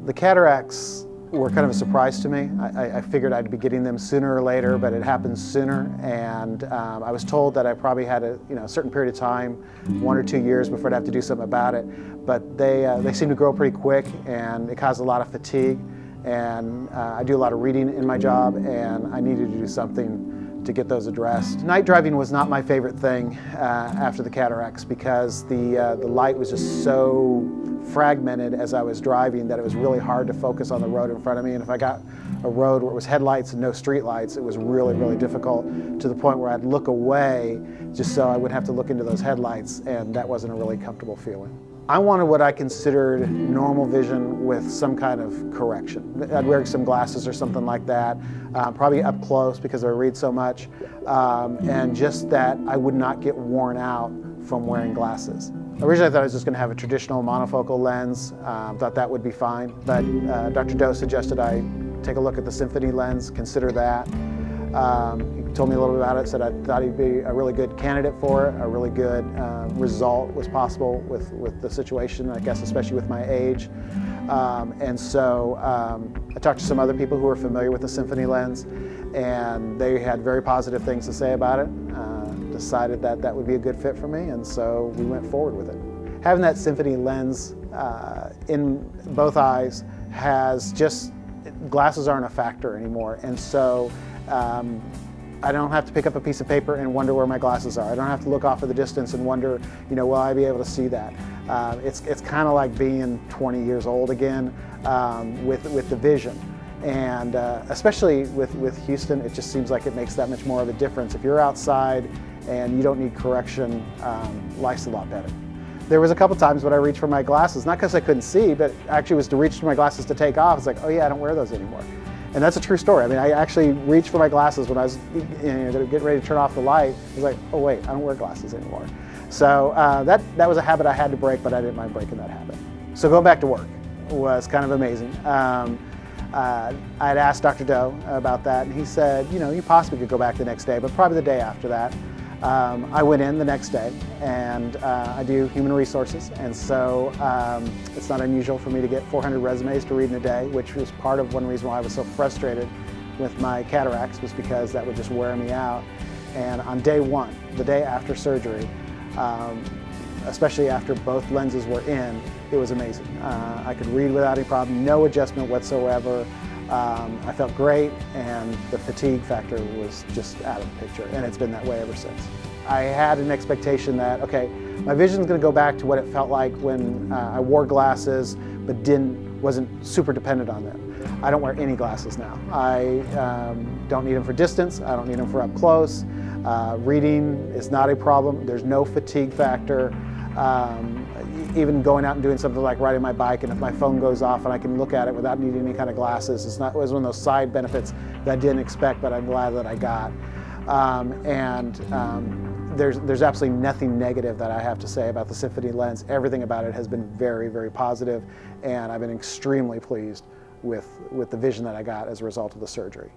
The cataracts were kind of a surprise to me. I figured I'd be getting them sooner or later, but it happened sooner, and I was told that I probably had a certain period of time, 1 or 2 years, before I'd have to do something about it. But they seem to grow pretty quick, and it caused a lot of fatigue, and I do a lot of reading in my job, and I needed to do something to get those addressed. Night driving was not my favorite thing after the cataracts, because the light was just so fragmented as I was driving that it was really hard to focus on the road in front of me. And if I got a road where it was headlights and no street lights, it was really, really difficult, to the point where I'd look away just so I wouldn't have to look into those headlights, and that wasn't a really comfortable feeling. I wanted what I considered normal vision with some kind of correction. I'd wear some glasses or something like that, probably up close because I read so much, and just that I would not get worn out from wearing glasses. Originally I thought I was just going to have a traditional monofocal lens, thought that would be fine, but Dr. Doe suggested I take a look at the Symfony lens, consider that. He told me a little bit about it, said I thought he'd be a really good candidate for it, a really good result was possible with the situation, I guess especially with my age. And so I talked to some other people who were familiar with the Symfony lens, and they had very positive things to say about it. Decided that that would be a good fit for me, and so we went forward with it. Having that Symfony lens in both eyes has just, glasses aren't a factor anymore, and so I don't have to pick up a piece of paper and wonder where my glasses are. I don't have to look off at the distance and wonder, will I be able to see that? It's kind of like being 20 years old again with the vision. And especially with Houston, it just seems like it makes that much more of a difference. If you're outside and you don't need correction, life's a lot better. There was a couple times when I reached for my glasses, not because I couldn't see, but actually was to reach for my glasses to take off. It's like, oh yeah, I don't wear those anymore. And that's a true story. I mean, I actually reached for my glasses when I was getting ready to turn off the light. I was like, oh wait, I don't wear glasses anymore. So that was a habit I had to break, but I didn't mind breaking that habit. So going back to work was kind of amazing. I had asked Dr. Doe about that, and he said, you possibly could go back the next day, but probably the day after that. I went in the next day, and I do human resources, and so it's not unusual for me to get 400 resumes to read in a day, which was part of one reason why I was so frustrated with my cataracts, was because that would just wear me out. And on day one, the day after surgery, especially after both lenses were in, it was amazing. I could read without any problem, no adjustment whatsoever. I felt great, and the fatigue factor was just out of the picture, and it's been that way ever since. I had an expectation that, okay, my vision's going to go back to what it felt like when I wore glasses but wasn't super dependent on them. I don't wear any glasses now. I don't need them for distance, I don't need them for up close. Reading is not a problem, there's no fatigue factor. Even going out and doing something like riding my bike, and if my phone goes off and I can look at it without needing any kind of glasses, it was one of those side benefits that I didn't expect, but I'm glad that I got. There's absolutely nothing negative that I have to say about the Symfony lens. Everything about it has been very, very positive, and I've been extremely pleased with the vision that I got as a result of the surgery.